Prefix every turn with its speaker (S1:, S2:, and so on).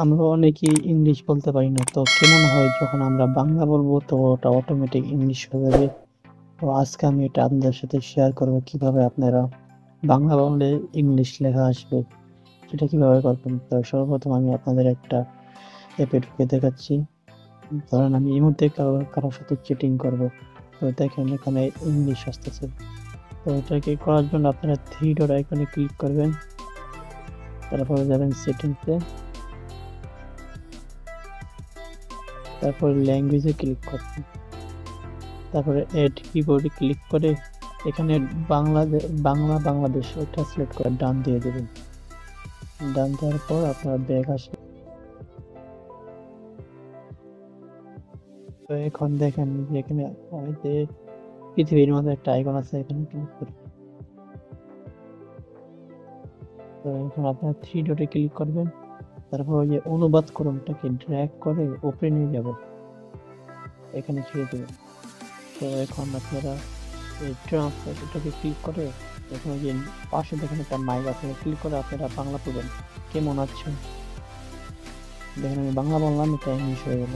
S1: আমরা অনেকেই ইংলিশ বলতে পারি না। তো কেমন হয় যখন আমরা বাংলা বলবো তো ওটা অটোমেটিক ইংলিশ হয়ে যাবে। তো আজকে আমি এটা আপনাদের সাথে শেয়ার করব কিভাবে আপনারা বাংলা বললে ইংলিশ লেখা আসবে, সেটা কিভাবে করবেন। তো সর্বপ্রথম আমি আপনাদের একটা অ্যাপে ঢুকে দেখাচ্ছি। ধরেন আমি এই মুহূর্তে কারোর সাথে চিটিং করব। তো দেখেন এখানে ইংলিশ আসতেছে। তো এটাকে করার জন্য আপনারা থ্রি ডট আইকনে ক্লিক করবেন, তারপরে যাবেন সেটিংসে, তারপরে ল্যাঙ্গুয়েজে ক্লিক করবেন, তারপরে এড কিবোর্ডে ক্লিক করে এখানে বাংলাদেশ ওটা সিলেক্ট করে ডান দিয়ে দেবেন। ডান দেওয়ার পর আপনার ব্যাক আসবে। তো এখন দেখেন যে এখানে ওই যে পৃথিবীর মধ্যে একটা আইকন আছে, এখানে ক্লিক করে তো এখন আপনার থ্রি ডটে ক্লিক করবেন, তারপর ওই যে অনুবাদ করণটাকে ড্র্যাগ করে উপরে নিয়ে যাব, এখানে ছেড়ে দেবেন। তো এখন আপনারা এই ট্রান্সলেটরটাকে ক্লিক করে এখন ওই যে পাশে দেখেন একটা মাইক আছে, ক্লিক করে আপনারা বাংলা পড়বেন। কেমন আছেন, দেখেন আমি বাংলা বললাম, এটা ইংলিশ হয়ে গেল।